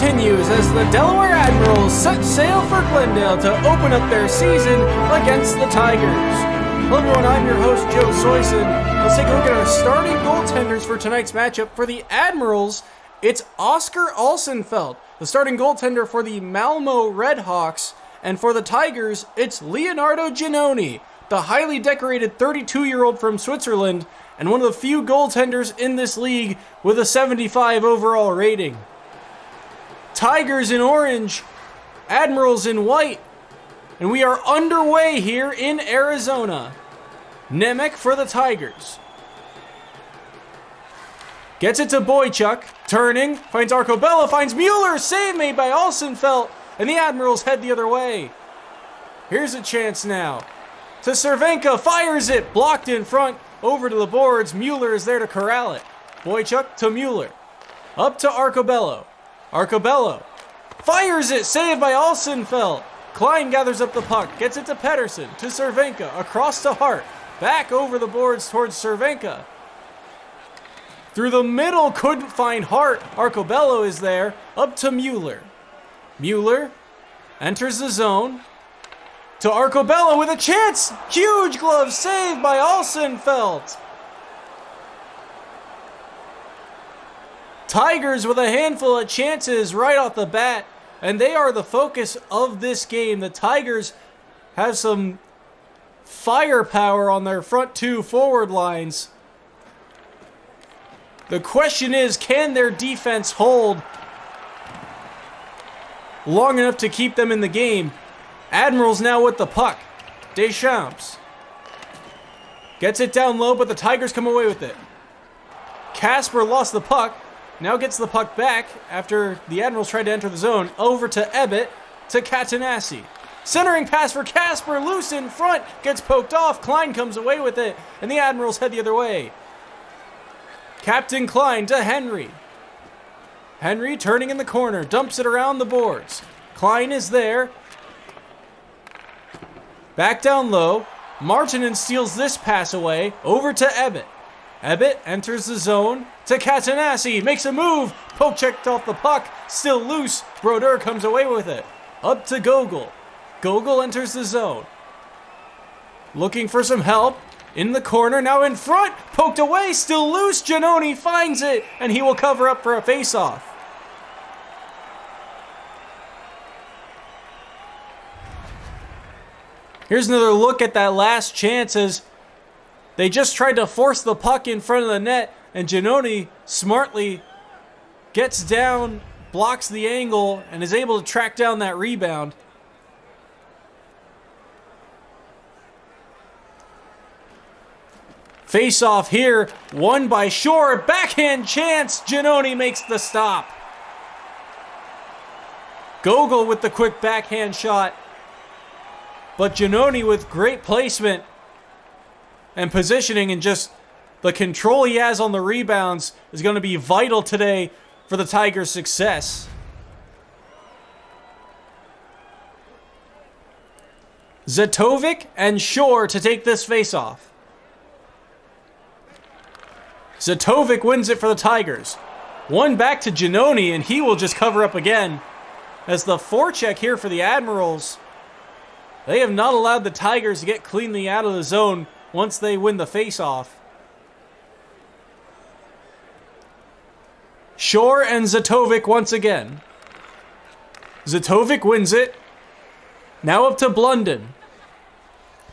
continues as the Delaware Admirals set sail for Glendale to open up their season against the Tigers. Hello everyone, I'm your host Joe Soyson. Let's take a look at our starting goaltenders for tonight's matchup. For the Admirals, it's Oscar Alsenfelt, the starting goaltender for the Malmo Redhawks. And for the Tigers, it's Leonardo Giannoni, the highly decorated 32-year-old from Switzerland and one of the few goaltenders in this league with a 75 overall rating. Tigers in orange, Admirals in white, and we are underway here in Arizona. Nemec for the Tigers. Gets it to Boychuk, turning, finds Arcobello, finds Mueller, save made by Alsenfelt, and the Admirals head the other way. Here's a chance now. To Cervenka, fires it, blocked in front, over to the boards. Mueller is there to corral it. Boychuk to Mueller. Up to Arcobello. Arcobello fires it, saved by Alsenfelt. Klein gathers up the puck, gets it to Pedersen, to Cervenka, across to Hart. Back over the boards towards Cervenka. Through the middle, couldn't find Hart. Arcobello is there, up to Mueller. Mueller enters the zone. To Arcobello with a chance! Huge glove save by Alsenfelt. Tigers with a handful of chances right off the bat, and they are the focus of this game. The Tigers have some firepower on their front two forward lines. The question is, can their defense hold long enough to keep them in the game? Admirals now with the puck. Deschamps gets it down low, but the Tigers come away with it. Casper lost the puck. Now gets the puck back after the Admirals tried to enter the zone. Over to Ebbett, to Catanassi. Centering pass for Casper, loose in front, gets poked off. Klein comes away with it, and the Admirals head the other way. Captain Klein to Henry. Henry turning in the corner, dumps it around the boards. Klein is there. Back down low. Martinen steals this pass away. Over to Ebbett. Ebbett enters the zone to Catanassi. Makes a move. Poke checked off the puck. Still loose. Brodeur comes away with it. Up to Gogol. Gogol enters the zone. Looking for some help. In the corner. Now in front. Poked away. Still loose. Giannoni finds it. And he will cover up for a face-off. Here's another look at that last chance as they just tried to force the puck in front of the net, and Giannoni smartly gets down, blocks the angle, and is able to track down that rebound. Face-off here, won by Shore. Backhand chance. Giannoni makes the stop. Gogol with the quick backhand shot. But Giannoni with great placement and positioning, and just the control he has on the rebounds is going to be vital today for the Tigers' success. Zatovic and Shore to take this face-off. Zatovic wins it for the Tigers. One back to Giannoni, and he will just cover up again. As the forecheck here for the Admirals, they have not allowed the Tigers to get cleanly out of the zone once they win the face-off. Shore and Zatovic once again. Zatovic wins it. Now up to Blunden.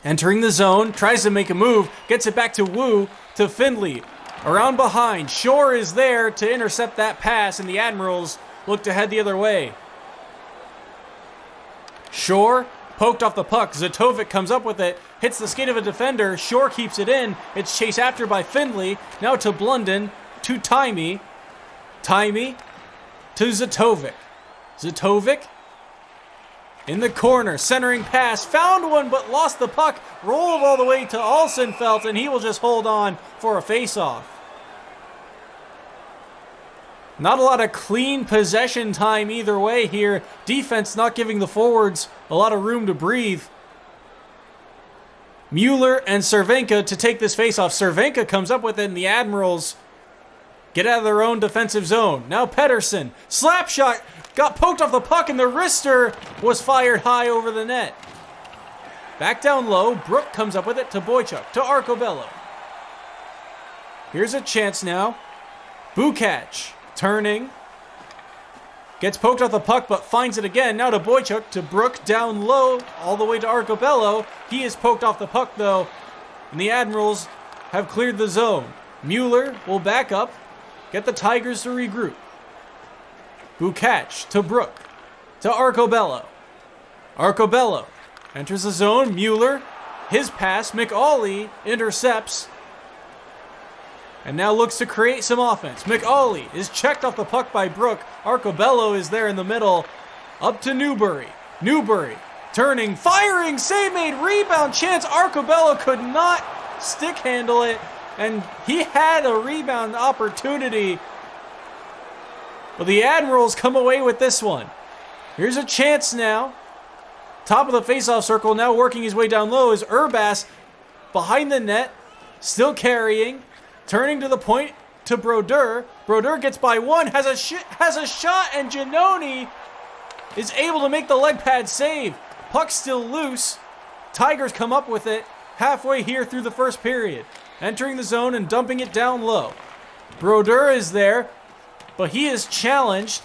Entering the zone, tries to make a move, gets it back to Wu, to Findlay. Around behind, Shore is there to intercept that pass, and the Admirals look to head the other way. Shore poked off the puck. Zatovic comes up with it, hits the skate of a defender. Shore keeps it in. It's chased after by Findlay. Now to Blunden, to Timey. Timey to Zatovic. Zatovic in the corner, centering pass. Found one, but lost the puck. Rolled all the way to Alsenfelt, and he will just hold on for a face-off. Not a lot of clean possession time either way here. Defense not giving the forwards a lot of room to breathe. Mueller and Cervenka to take this faceoff. Cervenka comes up with it, and the Admirals get out of their own defensive zone. Now Pedersen, slap shot, got poked off the puck, and the wrister was fired high over the net. Back down low, Brook comes up with it to Boychuk, to Arcobello. Here's a chance now. Bukac, turning. Gets poked off the puck, but finds it again. Now to Boychuk, to Brook, down low, all the way to Arcobello. He is poked off the puck, though, and the Admirals have cleared the zone. Mueller will back up, get the Tigers to regroup. Bukac to Brook, to Arcobello. Arcobello enters the zone. Mueller, his pass. McAuley intercepts. And now looks to create some offense. McAuley is checked off the puck by Brook. Arcobello is there in the middle. Up to Newbury. Newbury turning, firing, save made, rebound chance. Arcobello could not stick handle it. And he had a rebound opportunity. But the Admirals come away with this one. Here's a chance now. Top of the faceoff circle, now working his way down low is Urbas behind the net, still carrying, turning to the point to Brodeur. Brodeur gets by one, has a shot, and Giannoni is able to make the leg pad save. Puck still loose. Tigers come up with it halfway here through the first period, entering the zone and dumping it down low. Brodeur is there, but he is challenged,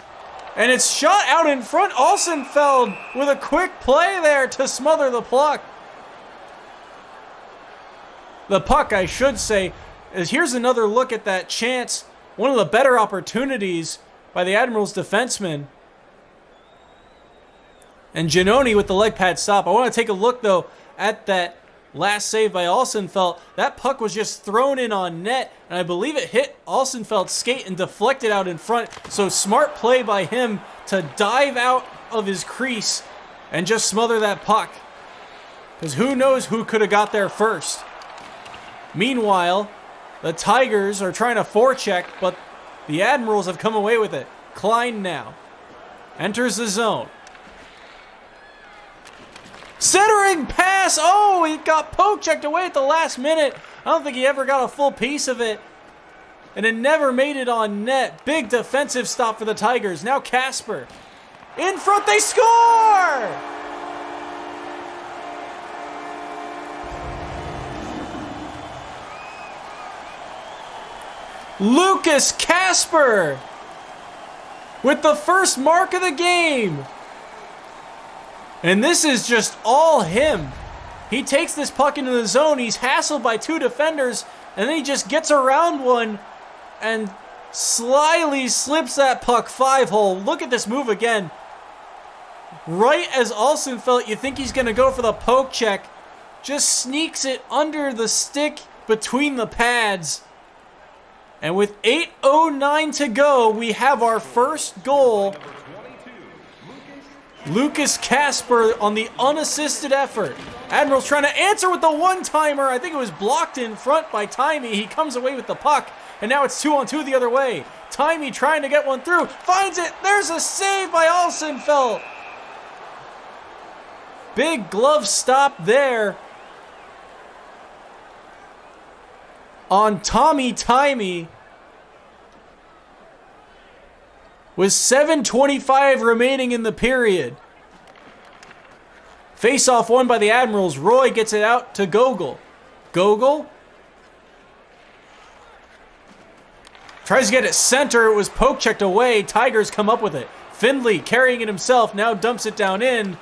and it's shot out in front. Alsenfeld with a quick play there to smother the puck. The puck, I should say, is here's another look at that chance. One of the better opportunities by the Admirals defenseman. And Giannoni with the leg pad stop. I want to take a look, though, at that last save by Alsenfeld. That puck was just thrown in on net, and I believe it hit Alsenfeld's skate and deflected out in front. So smart play by him to dive out of his crease and just smother that puck. Because who knows who could have got there first. Meanwhile, the Tigers are trying to forecheck, but the Admirals have come away with it. Klein now enters the zone. Centering pass. Oh, he got poke checked away at the last minute. I don't think he ever got a full piece of it. And it never made it on net. Big defensive stop for the Tigers. Now Casper. In front, they score! Lucas Casper with the first mark of the game. And this is just all him. He takes this puck into the zone. He's hassled by two defenders. And then he just gets around one and slyly slips that puck 5-hole. Look at this move again. Right as Alsenfeld, you think he's going to go for the poke check. Just sneaks it under the stick between the pads. And with 8:09 to go, we have our first goal. Lucas Casper on the unassisted effort. Admirals trying to answer with the one-timer. I think it was blocked in front by Timey. He comes away with the puck, and now it's 2-on-2 the other way. Timey trying to get one through. Finds it. There's a save by Alsenfeld. Big glove stop there on Tommy Timey. With 7:25 remaining in the period. Face-off won by the Admirals. Roy gets it out to Gogol. Gogol tries to get it center. It was poke checked away. Tigers come up with it. Findlay carrying it himself now dumps it down in.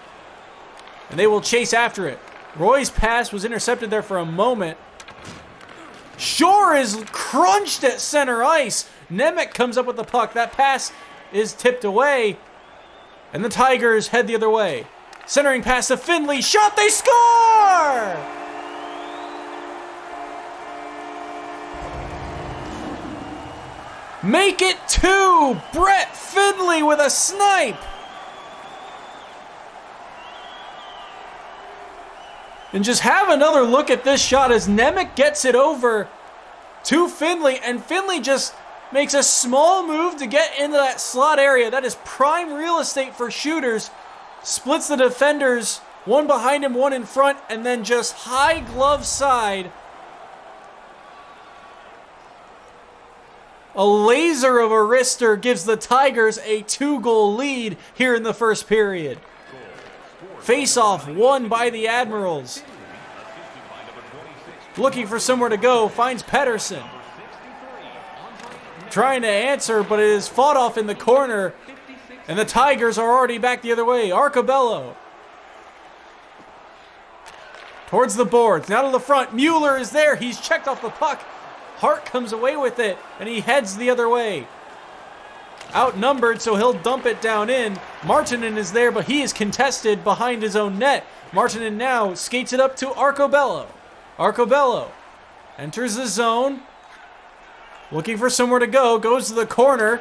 And they will chase after it. Roy's pass was intercepted there for a moment. Shore is crunched at center ice. Nemec comes up with the puck. That pass is tipped away, and the Tigers head the other way. Centering pass to Findlay. Shot, they score! Make it 2! Brett Findlay with a snipe! And just have another look at this shot as Nemec gets it over to Findlay, and Findlay just makes a small move to get into that slot area. That is prime real estate for shooters. Splits the defenders, one behind him, one in front, and then just high glove side. A laser of a wrister gives the Tigers a 2-goal lead here in the first period. Face-off won by the Admirals. Looking for somewhere to go, finds Pedersen. Trying to answer, but it is fought off in the corner, and the Tigers are already back the other way. Arcobello. Towards the boards, now to the front. Mueller is there, he's checked off the puck. Hart comes away with it, and he heads the other way. Outnumbered, so he'll dump it down in. Martinen is there, but he is contested behind his own net. Martinen now skates it up to Arcobello. Arcobello enters the zone. Looking for somewhere to go, goes to the corner,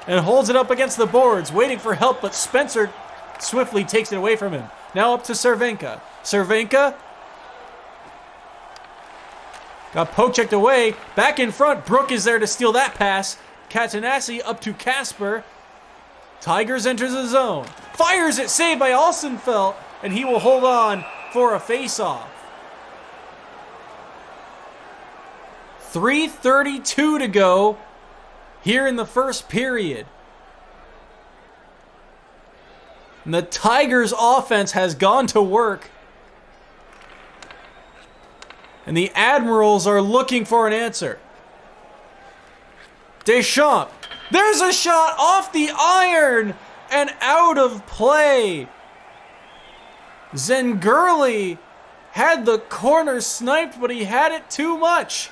and holds it up against the boards, waiting for help, but Spencer swiftly takes it away from him. Now up to Cervenka. Cervenka got poke-checked away. Back in front, Brook is there to steal that pass. Catanassi up to Casper. Tigers enters the zone. Fires it, saved by Alsenfelt, and he will hold on for a face-off. 3:32 to go here in the first period. And the Tigers' offense has gone to work. And the Admirals are looking for an answer. Deschamps. There's a shot off the iron and out of play. Zengurli had the corner sniped, but he had it too much.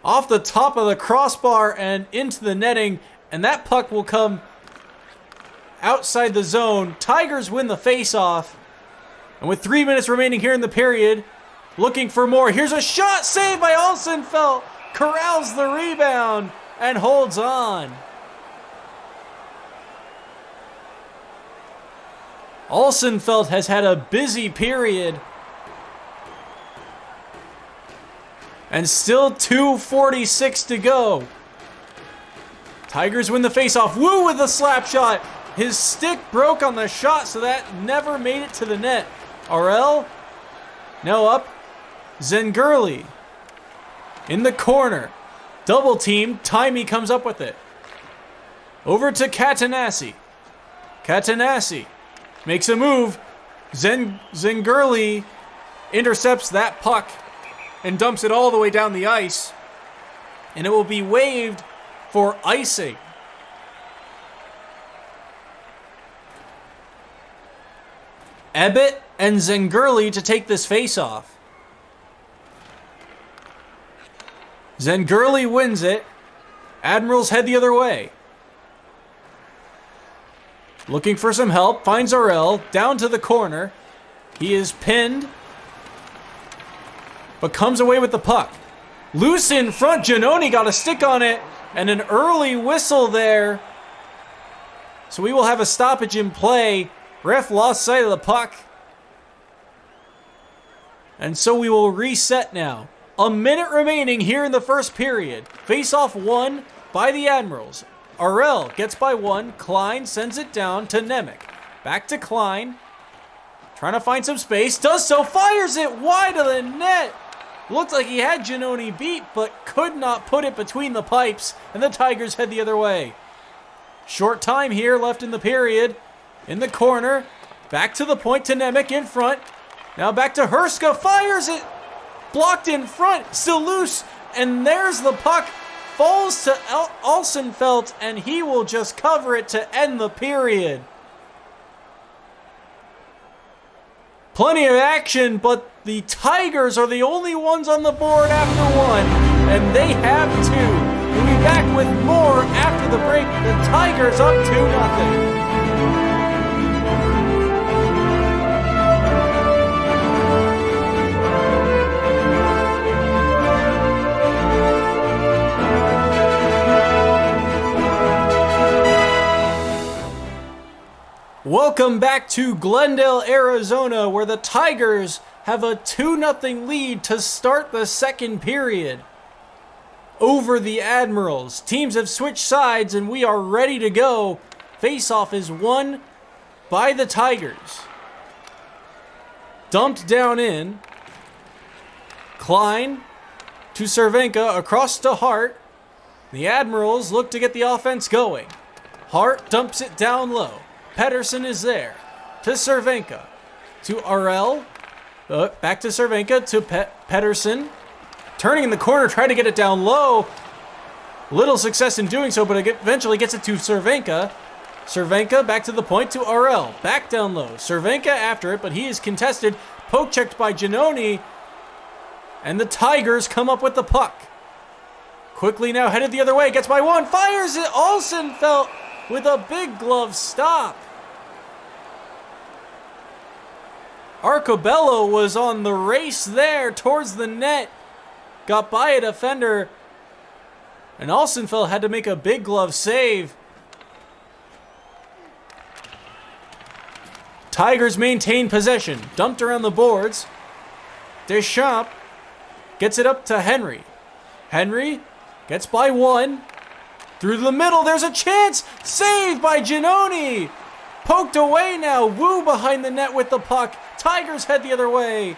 Off the top of the crossbar and into the netting, and that puck will come outside the zone. Tigers win the face-off. And with 3 minutes remaining here in the period, looking for more. Here's a shot saved by Alsenfelt. Corrals the rebound and holds on. Alsenfelt has had a busy period. And still 2:46 to go. Tigers win the faceoff. Woo with the slap shot. His stick broke on the shot, so that never made it to the net. Arel, now up. Zengurli in the corner. Double team. Timey comes up with it. Over to Catanassi. Catanassi makes a move. Zengurli intercepts that puck and dumps it all the way down the ice. And it will be waved for icing. Ebbett and Zengurli to take this face-off. Zengurli wins it. Admirals head the other way. Looking for some help. Finds Arel. Down to the corner. He is pinned, but comes away with the puck. Loose in front. Giannoni got a stick on it. And an early whistle there. So we will have a stoppage in play. Ref lost sight of the puck. And so we will reset now. A minute remaining here in the first period. Face-off won by the Admirals. Arel gets by one. Klein sends it down to Nemec. Back to Klein. Trying to find some space. Does so. Fires it wide of the net. Looked like he had Giannoni beat, but could not put it between the pipes. And the Tigers head the other way. Short time here left in the period. In the corner. Back to the point to Nemec in front. Now back to Herska. Fires it. Blocked in front. Still loose. And there's the puck. Falls to Alsenfelt. And he will just cover it to end the period. Plenty of action, but the Tigers are the only ones on the board after one. And they have two. We'll be back with more after the break. The Tigers up 2-0. Welcome back to Glendale, Arizona, where the Tigers have a 2-0 lead to start the second period over the Admirals. Teams have switched sides and we are ready to go. Face-off is won by the Tigers. Dumped down in. Klein to Cervenka, across to Hart. The Admirals look to get the offense going. Hart dumps it down low. Pedersen is there. To Cervenka. To RL. Back to Cervenka. To Pedersen. Turning in the corner, trying to get it down low. Little success in doing so, but it eventually gets it to Cervenka. Cervenka back to the point to RL. Back down low. Cervenka after it, but he is contested. Poke checked by Giannone. And the Tigers come up with the puck. Quickly now headed the other way. Gets by one. Fires it. Olsenfeld with a big glove stop. Arcobello was on the race there towards the net. Got by a defender. And Olsenfeld had to make a big glove save. Tigers maintain possession. Dumped around the boards. Deschamps gets it up to Henry. Henry gets by one. Through the middle, there's a chance. Saved by Giannone. Poked away now. Wu behind the net with the puck. Tigers head the other way.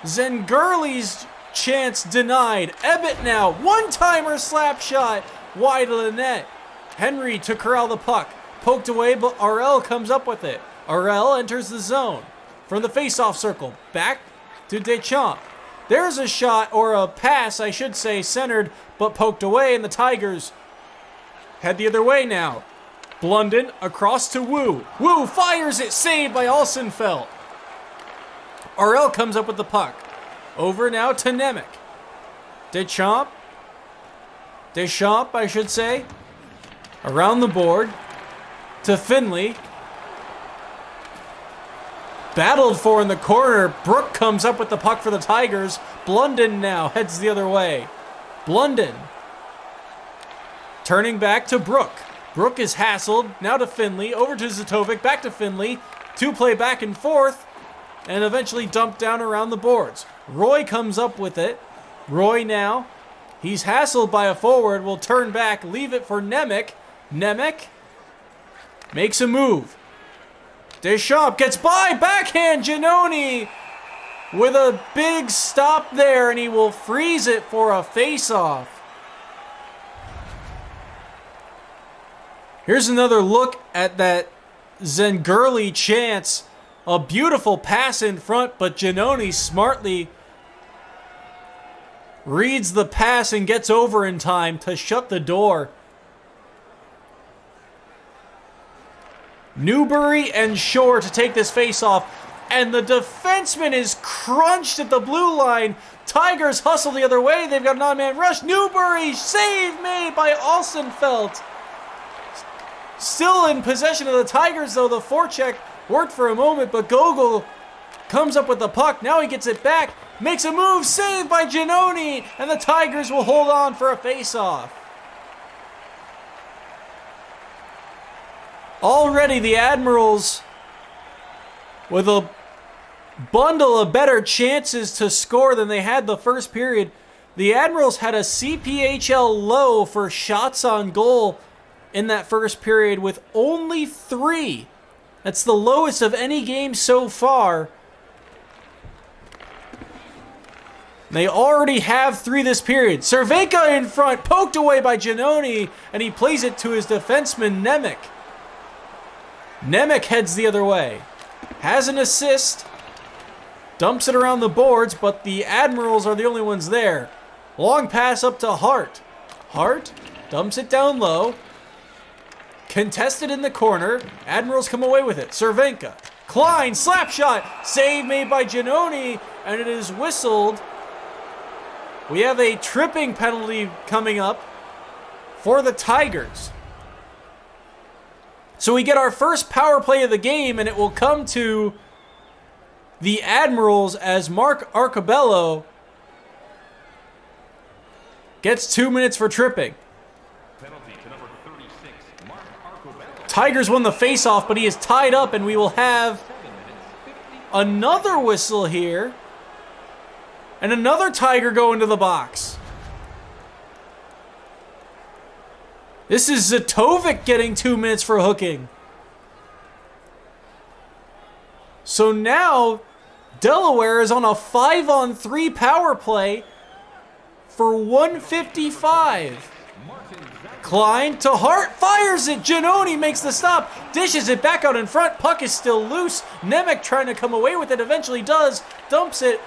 Zengurli's chance denied. Ebbett now. One-timer slap shot. Wide of the net. Henry to corral the puck. Poked away, but RL comes up with it. RL enters the zone. From the face-off circle. Back to Deschamps. There's a shot, or a pass, I should say, centered, but poked away, and the Tigers head the other way now. Blunden across to Wu. Wu fires it, saved by Olsenfeld. RL comes up with the puck. Over now to Nemec. Deschamps, I should say. Around the board to Finley. Battled for in the corner. Brook comes up with the puck for the Tigers. Blunden now heads the other way. Blunden turning back to Brook. Brook is hassled. Now to Finley. Over to Zatovic. Back to Finley. Two play back and forth. And eventually dumped down around the boards. Roy comes up with it. Roy now. He's hassled by a forward. Will turn back. Leave it for Nemec. Nemec makes a move. Deschamps gets by. Backhand Giannone with a big stop there. And he will freeze it for a face-off. Here's another look at that Zengurli chance. A beautiful pass in front, but Giannone smartly reads the pass and gets over in time to shut the door. Newbury and Shore to take this face-off, and the defenseman is crunched at the blue line. Tigers hustle the other way. They've got an odd-man rush. Newbury, save made by Olsenfeld. Still in possession of the Tigers, though. The forecheck worked for a moment, but Gogol comes up with the puck. Now he gets it back. Makes a move. Saved by Giannone. And the Tigers will hold on for a face-off. Already the Admirals with a bundle of better chances to score than they had the first period. The Admirals had a CPHL low for shots on goal in that first period with only 3. That's the lowest of any game so far. They already have 3 this period. Cervenka in front, poked away by Giannone, and he plays it to his defenseman, Nemec. Nemec heads the other way. Has an assist. Dumps it around the boards, but the Admirals are the only ones there. Long pass up to Hart. Hart dumps it down low. Contested in the corner. Admirals come away with it. Cervenka. Klein, slap shot. Save made by Giannone, and it is whistled. We have a tripping penalty coming up for the Tigers. So we get our first power play of the game, and it will come to the Admirals as Mark Arcobello gets 2 minutes for tripping. Penalty to number 36, Mark Arcobello. Tigers won the face-off, but he is tied up, and we will have another whistle here. And another Tiger go into the box. This is Zatovic getting 2 minutes for hooking. So now Delaware is on a 5-on-3 power play for 155. Klein to Hart, fires it. Giannoni makes the stop, dishes it back out in front. Puck is still loose. Nemec trying to come away with it, eventually does. Dumps it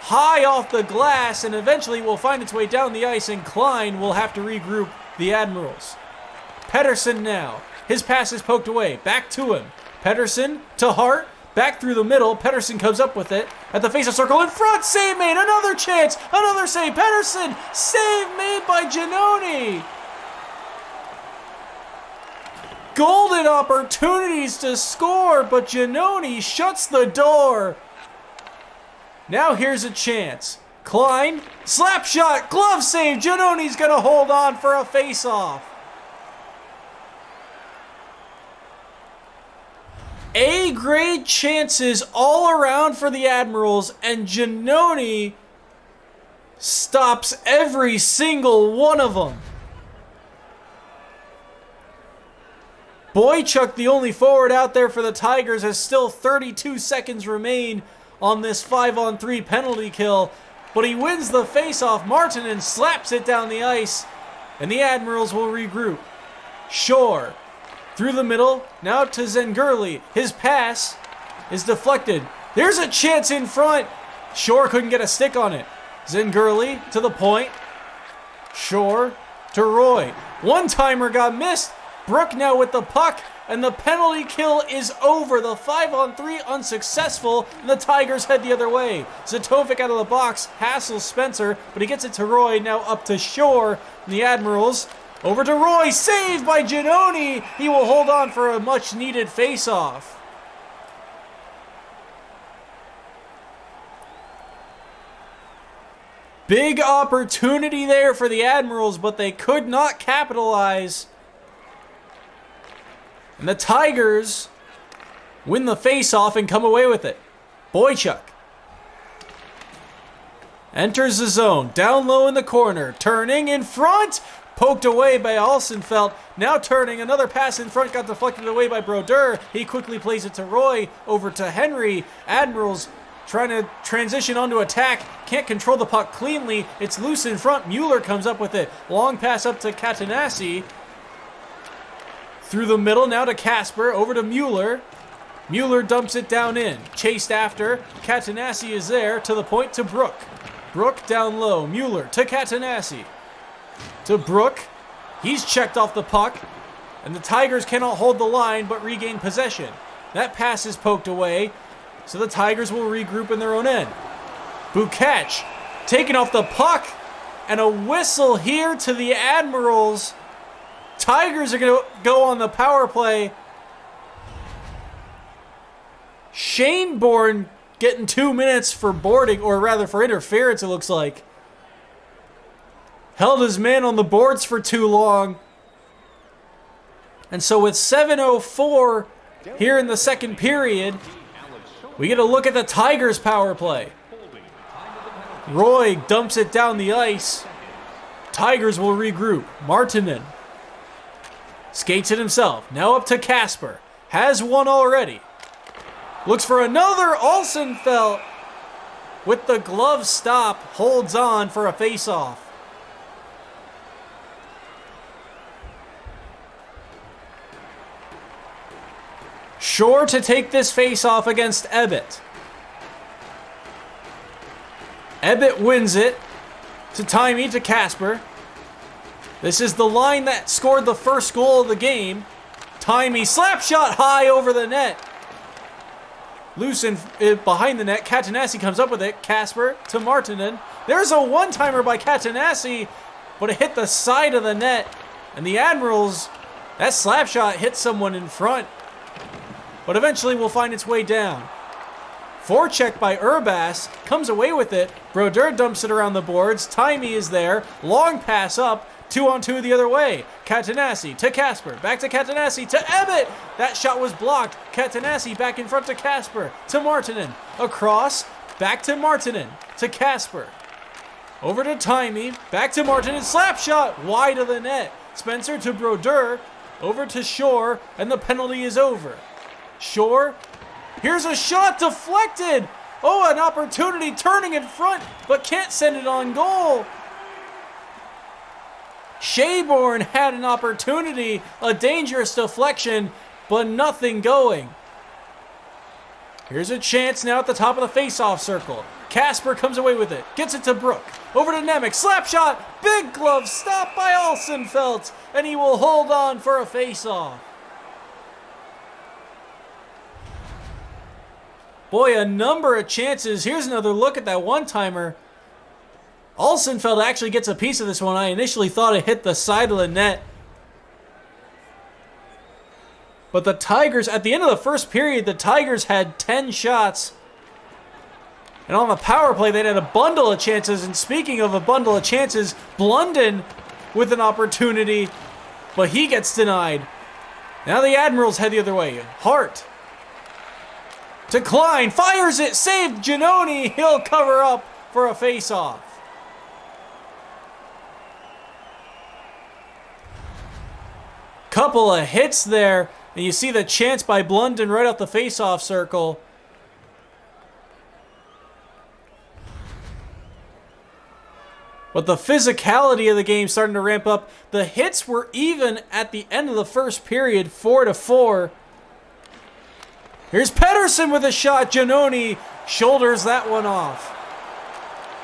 high off the glass, and eventually will find its way down the ice, and Klein will have to regroup the Admirals. Pettersson now. His pass is poked away. Back to him. Pettersson to Hart. Back through the middle. Pettersson comes up with it. At the face-off circle in front. Save made. Another chance. Another save. Pettersson. Save made by Giannoni. Golden opportunities to score, but Giannoni shuts the door. Now here's a chance. Klein. Slap shot. Glove save. Giannoni's going to hold on for a face-off. A-grade chances all around for the Admirals, and Giannoni stops every single one of them. Boychuk, the only forward out there for the Tigers, has still 32 seconds remain on this 5-on-3 penalty kill, but he wins the face-off. Martinen slaps it down the ice, and the Admirals will regroup. Shore. Through the middle, now to Zengurli. His pass is deflected. There's a chance in front. Shore couldn't get a stick on it. Zengurli to the point. Shore to Roy. One-timer got missed. Brook now with the puck, and the penalty kill is over. The 5-on-3 unsuccessful, and the Tigers head the other way. Zatovic out of the box, hassles Spencer, but he gets it to Roy, now up to Shore, and the Admirals over to Roy, saved by Giannoni. He will hold on for a much-needed face-off. Big opportunity there for the Admirals, but they could not capitalize. And the Tigers win the face-off and come away with it. Boychuk enters the zone, down low in the corner, turning in front. Poked away by Alsenfelt. Now turning, another pass in front got deflected away by Brodeur. He quickly plays it to Roy, over to Henry. Admirals trying to transition onto attack. Can't control the puck cleanly. It's loose in front. Mueller comes up with it. Long pass up to Catanassi. Through the middle, now to Casper, over to Mueller. Mueller dumps it down in. Chased after. Catanassi is there, to the point to Brook. Brook down low. Mueller to Catanassi. To Brook. He's checked off the puck, and the Tigers cannot hold the line but regain possession. That pass is poked away, so the Tigers will regroup in their own end. Bukach taking off the puck, and a whistle here to the Admirals. Tigers are going to go on the power play. Shane Bourne getting 2 minutes for boarding, or rather for interference, it looks like. Held his man on the boards for too long. And so with 7:04 here in the second period, we get a look at the Tigers power play. Roy dumps it down the ice. Tigers will regroup. Martinen skates it himself. Now up to Casper. Has one already. Looks for another. Alsenfelt with the glove stop holds on for a face-off. Shore to take this face-off against Ebbett. Ebbett wins it to Timey to Casper. This is the line that scored the first goal of the game. Timey slap shot high over the net. Loose in behind the net. Catanassi comes up with it. Casper to Martinen. There's a one-timer by Catanassi, but it hit the side of the net. And the Admirals, that slap shot hit someone in front, but eventually will find its way down. Forecheck by Urbas, comes away with it. Brodeur dumps it around the boards. Timey is there. Long pass up. 2-on-2 the other way. Catanassi to Casper. Back to Catanassi to Ebbett. That shot was blocked. Catanassi back in front to Casper. To Martinen. Across. Back to Martinen. To Casper. Over to Timey. Back to Martinen. Slap shot. Wide of the net. Spencer to Brodeur. Over to Shore. And the penalty is over. Shore. Here's a shot deflected. Oh, an opportunity, turning in front, but can't send it on goal. Shayborn had an opportunity, a dangerous deflection, but nothing going. Here's a chance now at the top of the face-off circle. Casper comes away with it, gets it to Brook. Over to Nemec, slap shot, big glove, stopped by Alsenfelt, and he will hold on for a face-off. Boy, a number of chances. Here's another look at that one-timer. Alsenfelt actually gets a piece of this one. I initially thought it hit the side of the net. But the Tigers, at the end of the first period, the Tigers had 10 shots. And on the power play, they had a bundle of chances. And speaking of a bundle of chances, Blunden with an opportunity, but he gets denied. Now the Admirals head the other way. Hart to Klein, fires it, saved Giannoni. He'll cover up for a face-off. Couple of hits there. And you see the chance by Blunden right off the face-off circle. But the physicality of the game starting to ramp up. The hits were even at the end of the first period, 4-4. Here's Pedersen with a shot. Giannoni shoulders that one off.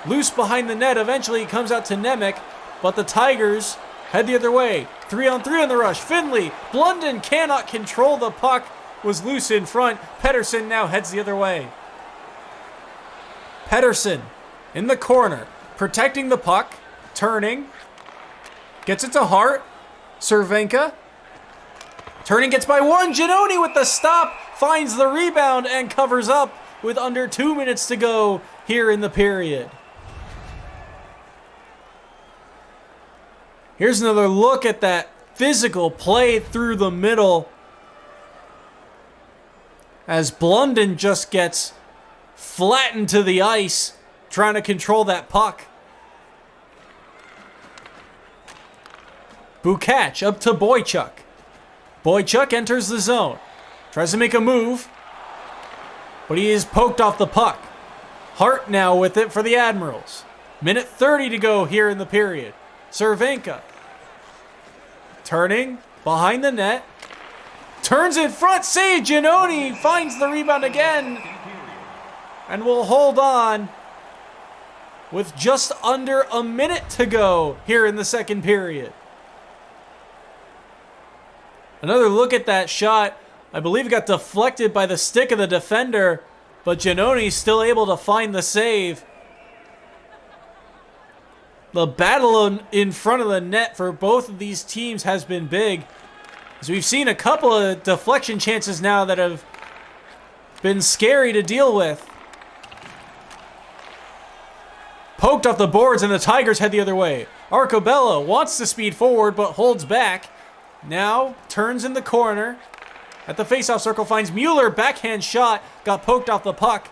Loose behind the net. Eventually he comes out to Nemec. But the Tigers head the other way. 3-on-3 on the rush. Finley. Blunden cannot control the puck. Was loose in front. Pedersen now heads the other way. Pedersen in the corner. Protecting the puck. Turning. Gets it to Hart. Cervenka. Turning gets by one. Giannoni with the stop. Finds the rebound and covers up with under 2 minutes to go here in the period. Here's another look at that physical play through the middle as Blunden just gets flattened to the ice trying to control that puck. Bukac up to Boychuk. Boychuk enters the zone. Tries to make a move, but he is poked off the puck. Hart now with it for the Admirals. Minute 30 to go here in the period. Cervenka. Turning behind the net. Turns in front. Save. Giannoni finds the rebound again. And will hold on with just under a minute to go here in the second period. Another look at that shot. I believe it got deflected by the stick of the defender, but Giannoni's still able to find the save. The battle in front of the net for both of these teams has been big, as we've seen a couple of deflection chances now that have been scary to deal with. Poked off the boards and the Tigers head the other way. Arcobello wants to speed forward but holds back. Now turns in the corner. At the faceoff circle finds Mueller. Backhand shot. Got poked off the puck.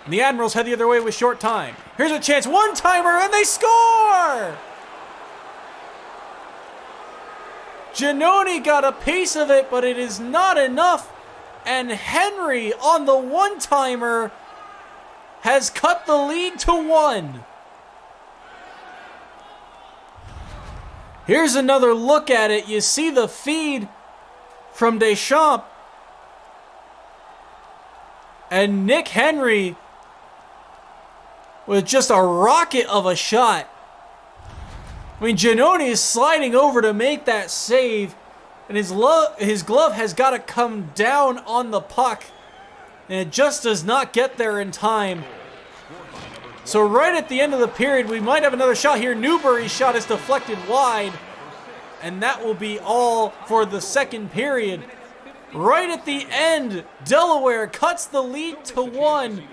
And the Admirals head the other way with short time. Here's a chance. One-timer and they score! Giannoni got a piece of it, but it is not enough. And Henry on the one-timer has cut the lead to 1. Here's another look at it. You see the feed from Deschamps. And Nick Henry with just a rocket of a shot. I mean, Giannoni is sliding over to make that save. And his glove has got to come down on the puck. And it just does not get there in time. So right at the end of the period, we might have another shot here. Newbury's shot is deflected wide. And that will be all for the second period. Right at the end, Delaware cuts the lead to 1.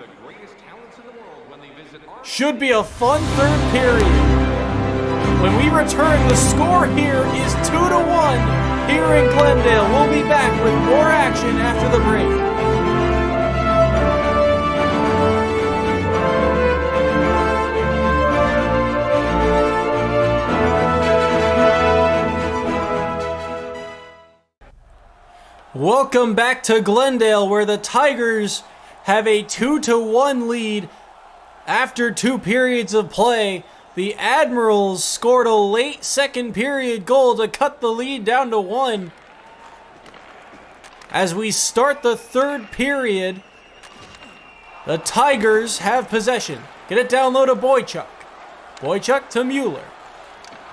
Should be a fun third period. When we return, the score here is 2-1 here in Glendale. We'll be back with more action after the break. Welcome back to Glendale, where the Tigers have a 2-1 lead after 2 periods of play. The Admirals scored a late second period goal to cut the lead down to 1. As we start the third period, the Tigers have possession. Get it down low to Boychuk. Boychuk to Mueller.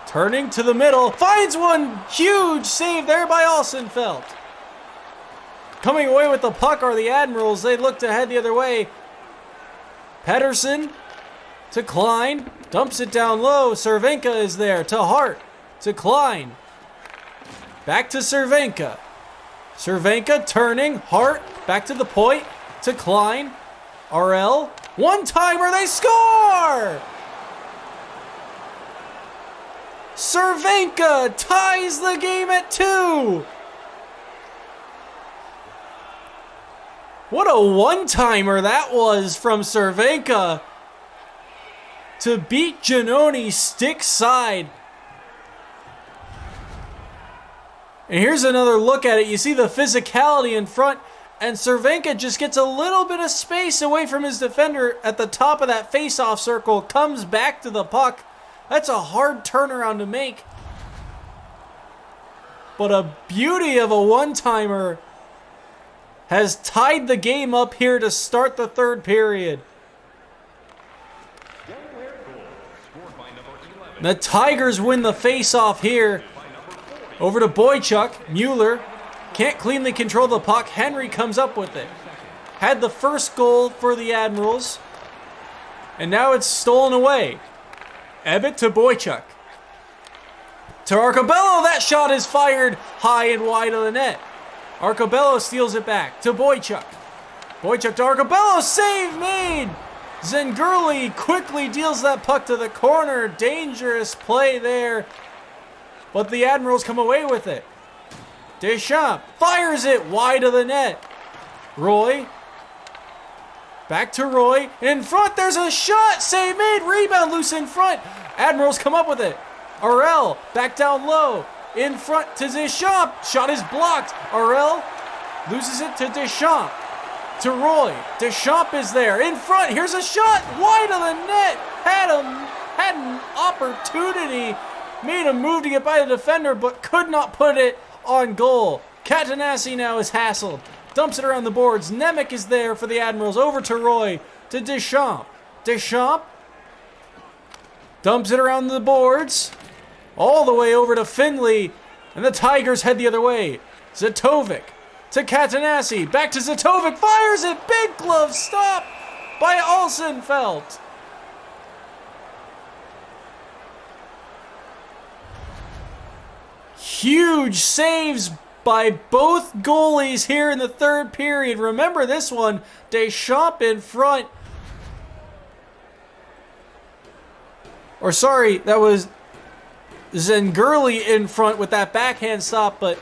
Turning to the middle, finds one huge save there by Alsenfeld. Coming away with the puck are the Admirals. They look to head the other way. Pedersen to Klein. Dumps it down low. Cervenka is there to Hart. To Klein. Back to Cervenka. Cervenka turning. Hart back to the point. To Klein. RL. One-timer. They score! Cervenka ties the game at 2. What a one-timer that was from Cervenka to beat Giannoni stick side. And here's another look at it. You see the physicality in front, and Cervenka just gets a little bit of space away from his defender at the top of that face-off circle, comes back to the puck. That's a hard turnaround to make. But a beauty of a one-timer has tied the game up here to start the third period. The Tigers win the face-off here. Over to Boychuk. Mueller can't cleanly control the puck. Henry comes up with it. Had the first goal for the Admirals. And now it's stolen away. Ebbett to Boychuk. To Arcobello. That shot is fired high and wide of the net. Arcobello steals it back to Boychuk. Boychuk to Arcobello. Save made. Zengurli quickly deals that puck to the corner. Dangerous play there. But the Admirals come away with it. Deschamps fires it wide of the net. Roy. Back to Roy. In front, there's a shot. Save made. Rebound loose in front. Admirals come up with it. RL back down low. In front to Deschamps. Shot is blocked. RL loses it to Deschamps. To Roy. Deschamps is there. In front. Here's a shot. Wide of the net. Had an opportunity. Made a move to get by the defender, but could not put it on goal. Catanassi now is hassled. Dumps it around the boards. Nemec is there for the Admirals. Over to Roy. To Deschamps. Deschamps dumps it around the boards. All the way over to Finley. And the Tigers head the other way. Zatovic to Catanassi. Back to Zatovic. Fires it. Big glove stop by Alsenfeld. Huge saves by both goalies here in the third period. Remember this one. Deschamps in front. Or sorry, that was Zengurli in front with that backhand stop, but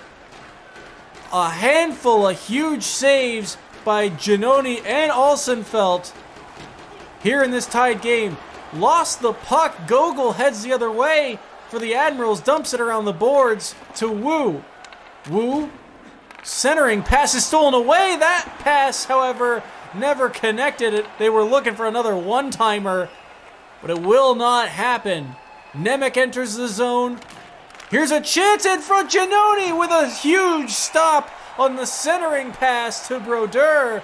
a handful of huge saves by Giannoni and Alsenfeld here in this tied game. Lost the puck. Gogol heads the other way for the Admirals. Dumps it around the boards to Wu. Wu. Centering pass is stolen away. That pass, however, never connected. They were looking for another one-timer, but it will not happen. Nemec enters the zone. Here's a chance in front. Giannoni with a huge stop on the centering pass to Brodeur.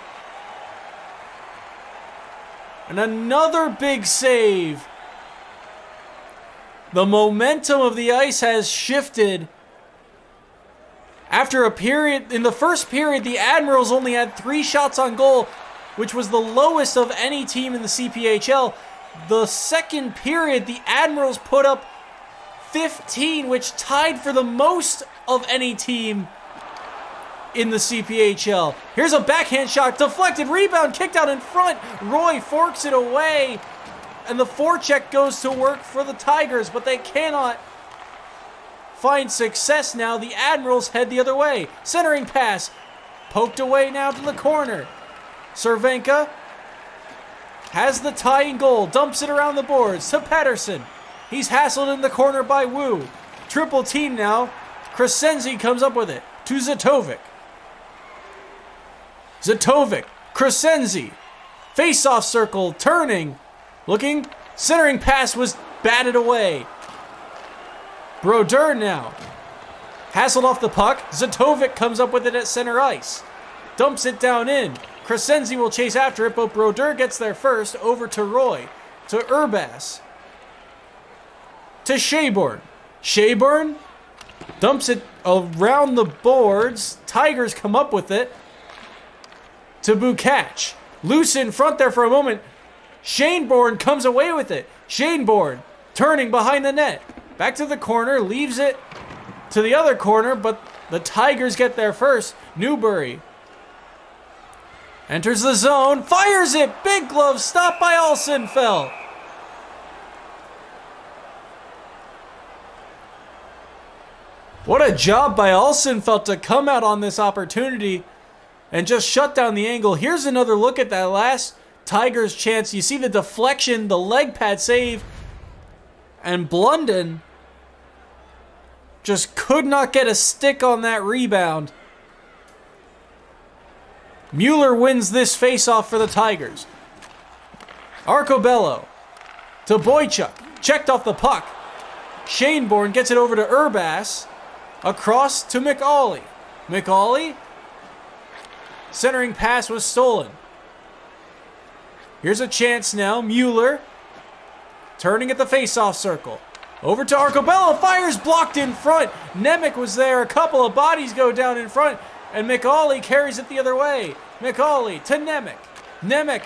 And another big save. The momentum of the ice has shifted. After a period, in the first period, the Admirals only had 3 shots on goal, which was the lowest of any team in the CPHL. The second period, the Admirals put up 15, which tied for the most of any team in the CPHL. Here's a backhand shot, deflected, rebound, kicked out in front. Roy forks it away, and the forecheck goes to work for the Tigers, but they cannot find success now. The Admirals head the other way. Centering pass, poked away now to the corner. Cervenka has the tying goal, dumps it around the boards to Pedersen. He's hassled in the corner by Wu. Triple team now. Crescenzi comes up with it to Zatovic. Zatovic Crescenzi. Face-off circle, turning. Looking. Centering pass was batted away. Brodeur now. Hassled off the puck. Zatovic comes up with it at center ice. Dumps it down in. Crescenzi will chase after it, but Brodeur gets there first. Over to Roy. To Urbas. To Shaburn. Shaburn dumps it around the boards. Tigers come up with it. To Bukach. Loose in front there for a moment. Shaneborn comes away with it. Shaneborn turning behind the net. Back to the corner. Leaves it to the other corner, but the Tigers get there first. Newbury enters the zone. Fires it. Big glove stopped by Alsenfeld. What a job by Alsenfeld to come out on this opportunity and just shut down the angle. Here's another look at that last Tigers chance. You see the deflection, the leg pad save, and Blunden just could not get a stick on that rebound. Mueller wins this faceoff for the Tigers. Arcobello to Boychuk. Checked off the puck. Shaneborn gets it over to Urbas. Across to McAuley. McAuley. Centering pass was stolen. Here's a chance now. Mueller turning at the face-off circle. Over to Arcobello. Fires blocked in front. Nemec was there. A couple of bodies go down in front. And McAuley carries it the other way. McAuley to Nemec. Nemec.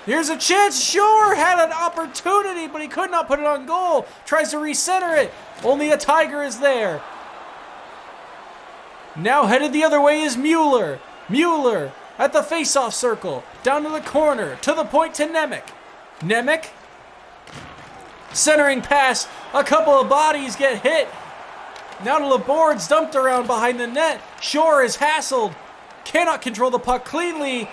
Here's a chance. Shore had an opportunity, but he could not put it on goal. Tries to recenter it. Only a Tiger is there. Now headed the other way is Mueller. Mueller at the face-off circle. Down to the corner. To the point to Nemec. Nemec. Centering pass. A couple of bodies get hit. Now to the boards. Dumped around behind the net. Shore is hassled. Cannot control the puck cleanly.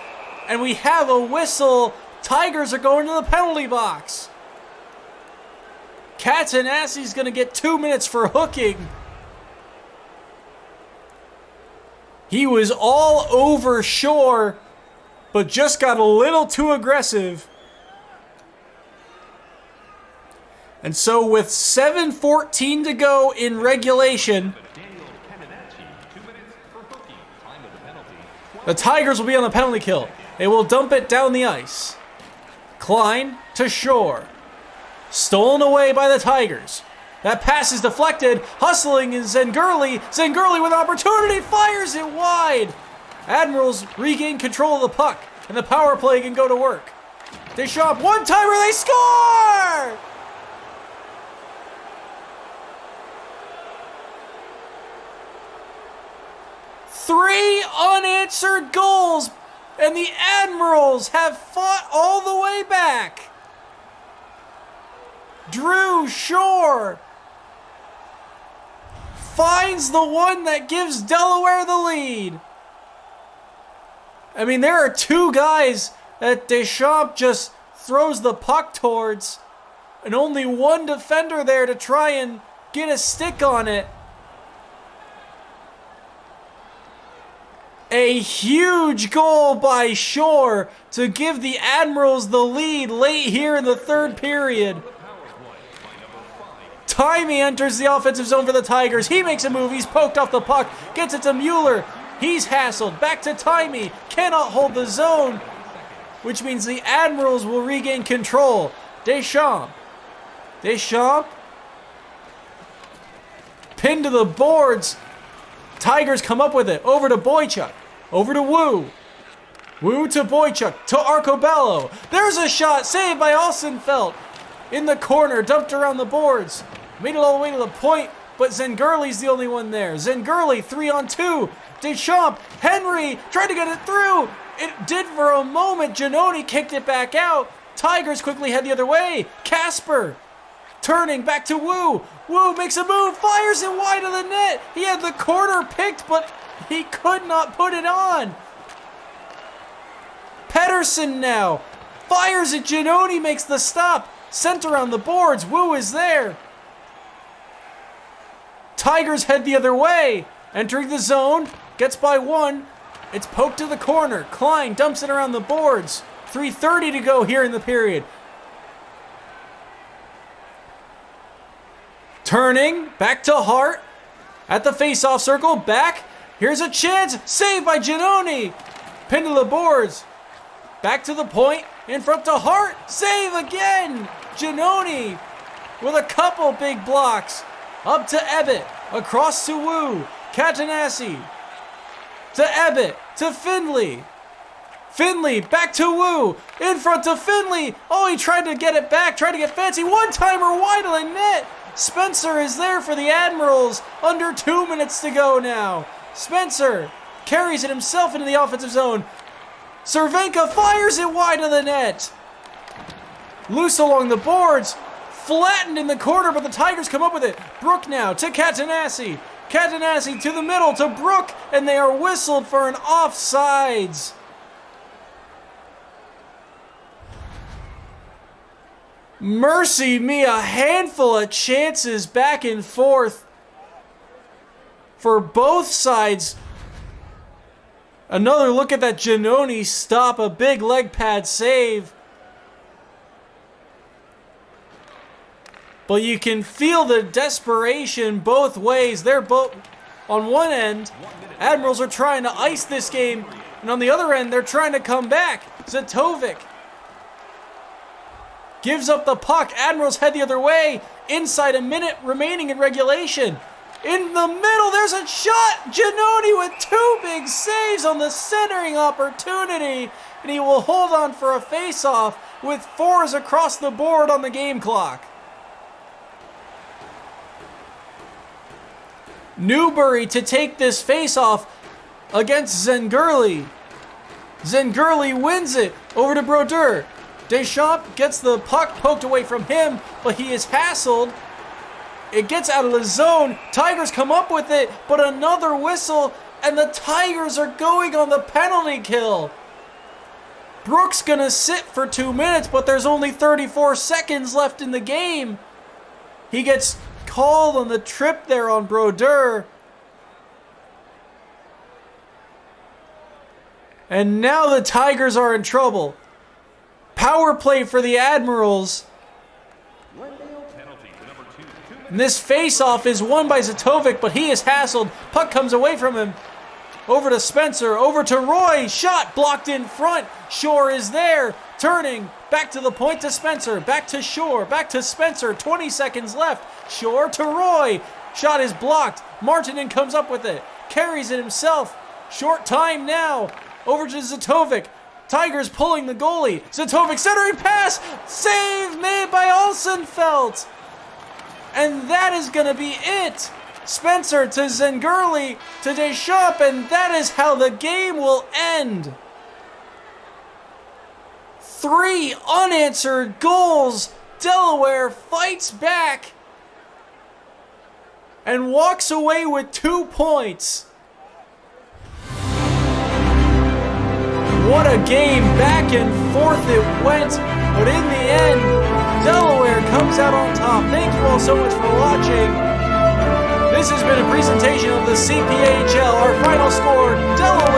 And we have a whistle. Tigers are going to the penalty box. Katanassi's going to get 2 minutes for hooking. He was all over Shore, but just got a little too aggressive. And so with 7:14 to go in regulation, the Tigers will be on the penalty kill. They will dump it down the ice. Klein to Shore. Stolen away by the Tigers. That pass is deflected. Hustling is Zengurli. Zengurli with opportunity. Fires it wide. Admirals regain control of the puck. And the power play can go to work. Deschamps, one-timer, they score! Three unanswered goals. And the Admirals have fought all the way back. Drew Shore finds the one that gives Delaware the lead. I mean, there are two guys that Deschamps just throws the puck towards, and only one defender there to try and get a stick on it. A huge goal by Shore to give the Admirals the lead late here in the third period. Timey enters the offensive zone for the Tigers. He makes a move. He's poked off the puck. Gets it to Mueller. He's hassled. Back to Timey. Cannot hold the zone, which means the Admirals will regain control. Deschamps. Deschamps. Pinned to the boards. Tigers come up with it. Over to Boychuk. Over to Wu. Wu to Boychuk. To Arcobello. There's a shot. Saved by Alsenfeld. In the corner. Dumped around the boards. Made it all the way to the point. But Zengurli's the only one there. Zengurli 3-on-2. Deschamps. Henry tried to get it through. It did for a moment. Giannoni kicked it back out. Tigers quickly head the other way. Casper. Turning back to Wu. Wu makes a move. Fires it wide of the net. He had the corner picked, but he could not put it on. Pedersen now. Fires it. Giannoni makes the stop. Sent around the boards. Wu is there. Tigers head the other way. Entering the zone. Gets by one. It's poked to the corner. Klein dumps it around the boards. 3:30 to go here in the period. Turning, back to Hart. At the face-off circle, back. Here's a chance. Saved by Giannoni. Pinned to the boards. Back to the point. In front to Hart. Save again. Giannoni with a couple big blocks. Up to Ebbett. Across to Wu. Catanassi. To Ebbett. To Finley. Finley back to Wu. In front to Finley. Oh, he tried to get it back. Tried to get fancy. One-timer wide of the net. Spencer is there for the Admirals. Under 2 minutes to go now. Spencer carries it himself into the offensive zone. Cervenka fires it wide of the net. Loose along the boards. Flattened in the corner, but the Tigers come up with it. Brook now to Catanassi. Catanassi to the middle to Brook, and they are whistled for an offsides. Mercy me, a handful of chances back and forth for both sides. Another look at that Giannoni stop, a big leg pad save. But you can feel the desperation both ways. They're both, on one end, Admirals are trying to ice this game, and on the other end, they're trying to come back. Zatovic gives up the puck. Admirals head the other way. Inside a minute remaining in regulation. In the middle, there's a shot. Giannoni with two big saves on the centering opportunity. And he will hold on for a face-off with fours across the board on the game clock. Newbury to take this face-off against Zengurli. Zengurli wins it over to Brodeur. Deschamps gets the puck poked away from him, but he is hassled. It gets out of the zone. Tigers come up with it, but another whistle, and the Tigers are going on the penalty kill. Brooks gonna sit for 2 minutes, but there's only 34 seconds left in the game. He gets called on the trip there on Brodeur. And now the Tigers are in trouble. Power play for the Admirals. And this face-off is won by Zatovic, but he is hassled. Puck comes away from him. Over to Spencer, over to Roy. Shot blocked in front. Shore is there. Turning, back to the point to Spencer. Back to Shore, back to Spencer. 20 seconds left. Shore to Roy. Shot is blocked. Martinin comes up with it. Carries it himself. Short time now. Over to Zatovic. Tigers pulling the goalie. Zatovic centering pass. Save made by Olsenfeld. And that is going to be it. Spencer to Zengurli to Deschamps, and that is how the game will end. 3 unanswered goals. Delaware fights back and walks away with 2 points. What a game, back and forth it went, but in the end, Delaware comes out on top. Thank you all so much for watching. This has been a presentation of the CPHL. Our final score, Delaware